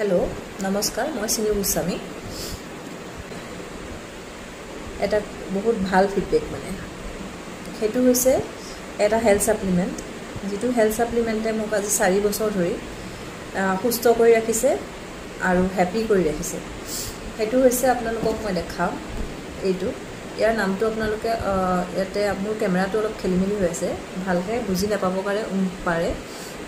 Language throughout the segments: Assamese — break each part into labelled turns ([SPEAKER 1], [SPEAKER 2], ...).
[SPEAKER 1] हेलो नमस्कार मैं सिनु गोस्वामी এটা বহুত ভাল ফিডব্যাক মানে হেতু হৈছে এটা হেলথ সাপ্লিমেন্ট যেটো হেলথ সাপ্লিমেন্টে মোক আজি 4 বছৰ ধৰি সুস্থ কৰি ৰাখিছে আৰু হ্যাপি কৰি ৰাখিছে হেতু হৈছে আপোনালোকক মই দেখাম এইটো ইয়াৰ নামটো আপোনালোকে ইয়াতে মোৰ কেমেৰাটো অলপ খেলিমেলি হৈ আছে ভালকৈ বুজি নাপাব পাৰে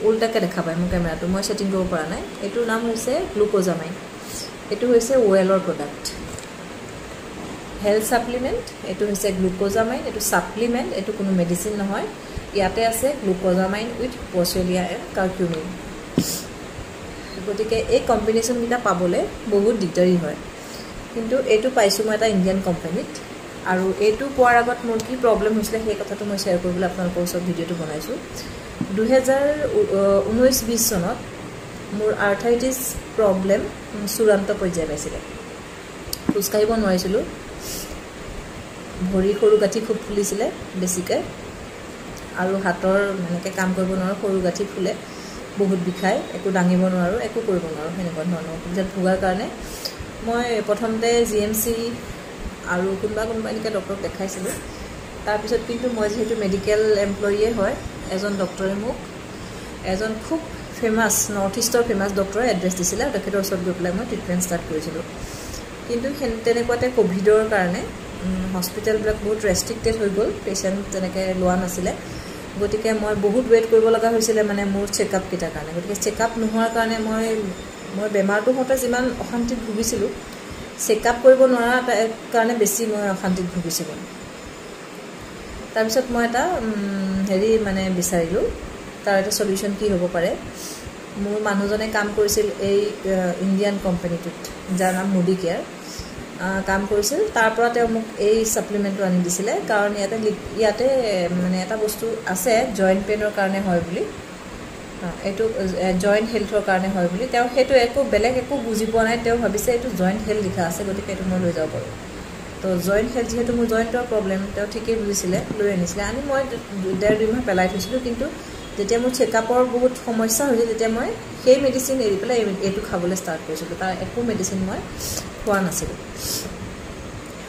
[SPEAKER 1] উল্টাকে দেখা পায় মোৰ কেমেৰাটো মই সেটিং কৰিব পৰা নাই এটোৰ নাম হৈছে গ্লুকোজামাইন এটো হৈছে ওয়েলৰ প্ৰডাক্ট হেলথ সাপ্লিমেন্ট এটো হৈছে গ্লুকোজামাইন এটো সাপ্লিমেন্ট এটো কোনো মেডিসিন নহয় ইয়াতে আছে গ্লুকোজামাইন উইথ বসেলিয়া এন্ড কারকিউমিন গতিকে এই কম্বিনেশন কিটা পাবলে বহুত দিগদাৰি হয় কিন্তু এটো পাইছো মই এটা ইন্ডিয়ান কোম্পানীত আৰু এটো পোৱাৰ আগত মোৰ কি প্ৰবলেম হৈছিল সেই কথাটো মই শেয়াৰ কৰিবলৈ আপোনালোকৰ সৈতে ভিডিওটো বনাইছো 2019-20 সনত মোৰ আৰ্থ্ৰাইটিছ প্ৰবলেম চূড়ান্ত পৰ্যায় পাইছিল খোজকাঢ়িব নোৱাৰিছিলো ভৰি সৰু গাঁঠি খুব ফুলিছিলে বেছিকৈ আৰু হাতৰ মানেকে কাম কৰিব নোৱাৰো সৰু গাঁঠি ফুলে বহুত বিষায় একো দাঙিব নোৱাৰো একো কৰিব নোৱাৰো হেনেকুৱা ধৰণৰ অসুবিধাত ভোগাৰ কাৰণে মই প্ৰথমতে জিএমসি আৰু কোনবা এনেকা ডক্টৰক দেখাইছিলো তাৰ পিছত কিন্তু মই যেহেতু মেডিকেল এমপ্লয়িয়ে হয় এজন ডক্টৰে মোক এজন খুব ফেমাস নৰ্থ ইষ্টৰ ফেমাস ডক্টৰে এড্ৰেছ দিছিলে আৰু তেখেতৰ ওচৰত গৈ পেলাই মই ট্ৰিটমেন্ট ষ্টাৰ্ট কৰিছিলো কিন্তু তেনেকুৱাতে কোভিডৰ কাৰণে হস্পিটেল ব্লক বহুত ৰেস্ট্ৰিক্টেড হৈ গল পেশেন্ট তেনেকে লোৱা নাছিলে গতিকে মই বহুত ওয়েট কৰিব লগা হৈছিল মানে মোৰ চেকআপ কিটা কাৰণে গতিকে চেকআপ নোহোৱাৰ কাৰণে মই বেমাৰটো হতে যিমান অশান্তিত ভুগিছিলো চেকআপ কৰিব নোৱাৰা কাৰণে বেছি মই অশান্তিত ভুগিছিলো তাৰ পিছত মই এটা হেৰি মানে বিচাৰিলো তাৰ এটা সলিউশন কি হ'ব পাৰে মোৰ মানুহজনে কাম কৰিছিল এই ইন্ডিয়ান কোম্পানীটোত যাৰ নাম মোডি কেয়াৰ কাম কৰিছিল তাৰ পৰা তেওঁ মোক এই সাপ্লিমেন্টটো আনি দিছিলে কাৰণ ইয়াতে মানে এটা বস্তু আছে জয়েন্ট পেইনৰ কাৰণে হয় বুলি এটো জয়েন্ট হেলথৰ কাৰণে হয় বুলি তেওঁ হেতু একো বেলেগ একো বুজি পোৱা নাই তেওঁ ভাবিছে এটো জয়েন্ট হেলথ লিখা আছে গতিকে এটো মই লৈ যাব পাৰো তো জয়েন্ট হেলথ যেহেতু মোৰ জয়েন্টৰ প্ৰবলেম তেওঁ ঠিকই বুজিছিলে লৈ আনিছিলে আনি মই 1.5 মাহ পেলাই থৈছিলো কিন্তু যেতিয়া মোৰ চেকআপৰ বহুত সমস্যা হৈছিল তেতিয়া মই সেই মেডিসিন এৰি পেলাই এটো খাবলৈ ষ্টাৰ্ট কৰিছিলো তাৰ একো মেডিসিন মই খোৱা নাছিলো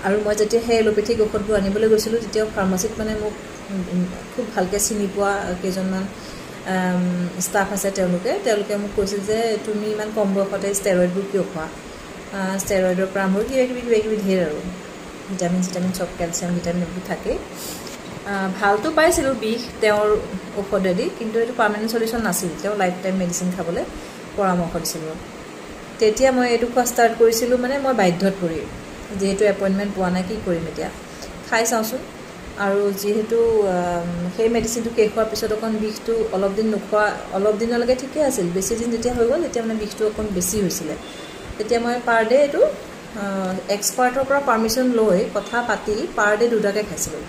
[SPEAKER 1] আৰু মই যেতিয়া হে এলোপেথিক ঔষধবোৰ আনিবলৈ গৈছিলো তেতিয়া ফাৰ্মাসিত মানে মোক খুব ভালকৈ চিনি পোৱা কেজনমান ষ্টাফ আছে তেওঁলোকে মোক কৈছিল যে তুমি ইমান কম বয়সতে ষ্টেৰয়েডবোৰ কিয় খোৱা ষ্টেৰয়েডৰ পৰা মোৰ কিবা ধেৰ আৰু ভিটামিন সব ক্যালসিয়াম ভিটামিন থাকে ভালটো পাইছিলো বিষ তেওঁৰ ঔষধেদি কিন্তু এটো পাৰ্মানেন্ট সলিউশন নাছিল তেওঁ লাইফ টাইম মেডিসিন খাবলৈ পৰামৰ্শ দিছিল তেতিয়া মই এটো খোৱা ষ্টাৰ্ট কৰিছিলো মানে মই বাধ্যত পৰি যেহেতু এপইন্টমেন্ট পোৱা নাই কি কৰিম এতিয়া খাই চাওচোন আৰু যেহেতু সেই মেডিসিনটো শেষ হোৱাৰ পিছত অকন বিষটো অলপ দিন নোখোৱা অলপ দিনলৈকে ঠিকে আছিল বেছি দিন যেতিয়া হৈ গ'ল তেতিয়া মানে বিষটো অকন বেছি হৈছিল তেতিয়া মই পাৰ ডে এটো এক্সপাৰ্টৰ পৰা পাৰমিশন লৈ কথা পাতি পাৰ ডে দুটাকে খাইছিলো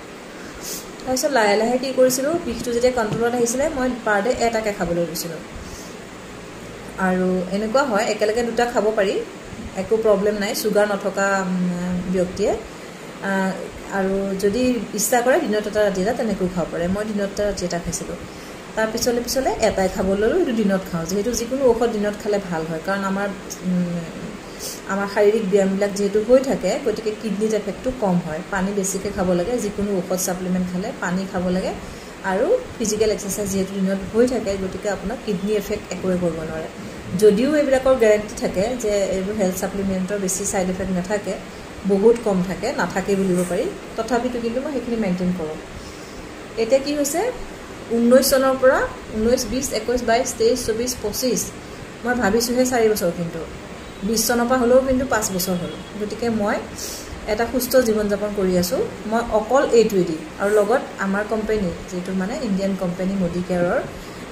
[SPEAKER 1] তাৰপিছত লাহে লাহে কি কৰিছিলো বিষটো যেতিয়া কন্ট্ৰলত আহিছিলে মই পাৰ ডে এটাকে খাবলৈ লৈছিলো আৰু এনেকুৱা হয় একেলগে দুটা খাব পাৰি একো প্ৰবলেম নাই সুগাৰ নথকা ব্যক্তিয়ে আৰু যদি ইচ্ছা কৰে দিনত এটা ৰাতি এটা তেনেকৈ খাব পাৰে মই দিনত এটা ৰাতি এটা খাইছিলো তাৰ পিছলে এটাই খাব ললো এটো দিনত খাও যেহেতু যিকোনো ঔষধ দিনত খালে ভাল হয় কাৰণ আমাৰ শাৰীৰিক ব্যায়ামবিলাক যেহেতু হৈ থাকে গতিকে কিডনিত এফেক্টটো কম হয় পানী বেছিকৈ খাব লাগে যিকোনো ঔষধ সাপ্লিমেন্ট খালে পানী খাব লাগে আৰু ফিজিক্যাল এক্সাৰসাইজ যেহেতু দিনত হৈ থাকে গতিকে আপোনাৰ কিডনি এফেক্ট একোৱে কৰিব নোৱাৰে যদিও এইবিলাকৰ গ্যাৰান্টি থাকে যে এইবোৰ হেলথ সাপ্লিমেন্টৰ বেছি সাইড এফেক্ট নাথাকে বহুত কম থাকে নাথাকে বুলিব পাৰি তথাপিতো কিন্তু মই হেখিনি মেইনটেইন কৰো এটা কি হৈছে 19 সনৰ পৰা 19 20 21 22 23 24 25 মই ভাবিছোহে 4 বছৰ কিন্তু 20 সনৰ পৰা হলেও কিন্তু 5 বছৰ হল গতিকে মই এটা সুস্থ জীৱন যাপন কৰি আছো মই অকল এইটোৱেদি আৰু লগত আমাৰ কোম্পানী যেটো মানে ইন্ডিয়ান কোম্পানী মোডি কেয়াৰৰ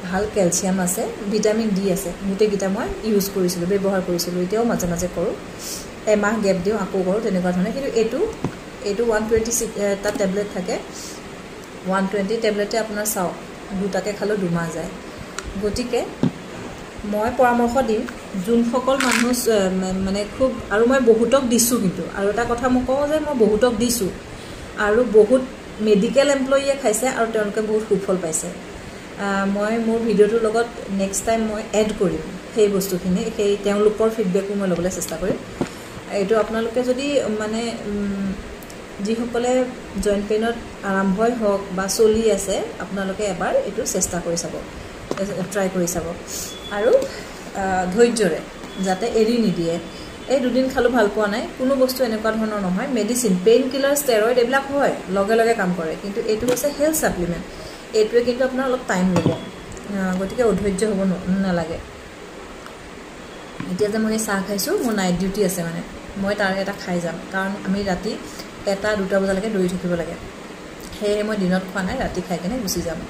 [SPEAKER 1] ভাল ক্যালসিয়াম আছে ভিটামিন ডি আছে গুটে গিটা মই ইউজ কৰিছিলো ব্যৱহাৰ কৰিছিলো এতিয়াও মাজে মাজে কৰো এমাহ গ্যাপ দিও আকৌ কৰো তেনেকুৱা ধৰণে কিন্তু এটো 120 টা টেবলেট থাকে 120 টেবলেটে আপোনাৰ চাও দুটাকে খালো দুমাহ যায় গতিকে মই পৰামৰ্শ দিম যোন সকল মানুহ মানে খুব আৰু মই বহুতক দিছো কিন্তু আৰু এটা কথা মই কওঁ যে মই বহুতক দিছো আৰু বহুত মেডিকেল এমপ্লয়িয়ে খাইছে আৰু তেওঁলোকে বহুত সুফল পাইছে মই মোৰ ভিডিওটোৰ লগত নেক্সট টাইম মই এড কৰিম সেই বস্তুখিনি সেই তেওঁলোকৰ ফিডবেকো মই ল'বলৈ চেষ্টা কৰিম এইটো আপোনালোকে যদি মানে যিসকলে জইণ্ট পেইনত আৰম্ভই হওক বা চলি আছে আপোনালোকে এবাৰ এইটো চেষ্টা কৰি চাব ট্ৰাই কৰি চাব আৰু ধৈৰ্যৰে যাতে এৰি নিদিয়ে এই দুদিন খালো ভাল পোৱা নাই কোনো বস্তু এনেকুৱা ধৰণৰ নহয় মেডিচিন পেইন কিলাৰ ষ্টেৰইড এইবিলাক হয় লগে লগে কাম কৰে কিন্তু এইটো হৈছে হেল্থ সাপ্লিমেন্ট এইটোৱে কিন্তু আপোনাৰ অলপ টাইম ল'ব গতিকে অধৈৰ্য হ'ব নালাগে এতিয়া যে মই চাহ খাইছোঁ মোৰ নাইট ডিউটি আছে মানে মই তাৰ এটা খাই যাম কাৰণ আমি ৰাতি 1-2 বজালৈকে দৌৰি থাকিব লাগে সেয়ে মই দিনত খোৱা নাই ৰাতি খাই কেনে গুচি যাম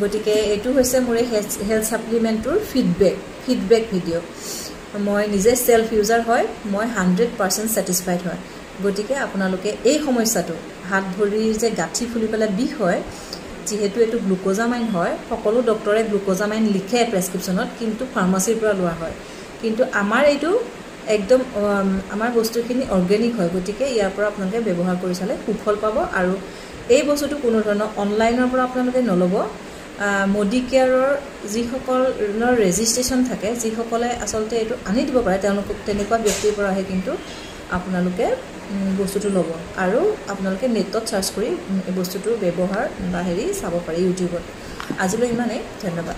[SPEAKER 1] গতিকে এইটো হৈছে মোৰ হেল্থ সাপ্লিমেন্টৰ ফিডবেক ভিডিঅ' মই নিজে সেলফ ইউজাৰ হয় মই 100% স্যাটিসফাইড হয় গতিকে আপোনালোকে এই সমস্যাটো হাত ভৰিৰ যে গাঁঠি ফুলি পেলাই বিষ হয় যেহেতু এটো গ্লুকোজামাইন হয় সকলো ডক্টৰে গ্লুকোজামাইন লিখে প্ৰেসক্ৰিপচনত কিন্তু ফাৰ্মাসিৰ পৰা লোৱা হয় কিন্তু আমাৰ এইটো একদম আমাৰ বস্তুখিনি অৰ্গেনিক হয় গতিকে ইয়াৰ পৰা আপোনালোকে ব্যৱহাৰ কৰি চালে সুফল পাব আৰু এই বস্তুটো কোনো ধৰণৰ অনলাইনৰ পৰা আপোনালোকে নলব মোডি কেয়াৰৰ যিসকলৰ ৰেজিষ্ট্ৰেচন থাকে যিসকলে আসলতে এইটো আনি দিব পাৰে তেওঁলোক তেনেকুৱা ব্যক্তিৰ পৰা আহে কিন্তু আপোনালোকে বস্তুটো ল'ব আৰু আপোনালোকে নেটত সাৰ্চ কৰি এই বস্তুটো ব্যৱহাৰ বা হেৰি চাব পাৰে ইউটিউবত আজিলৈ ইমানেই ধন্যবাদ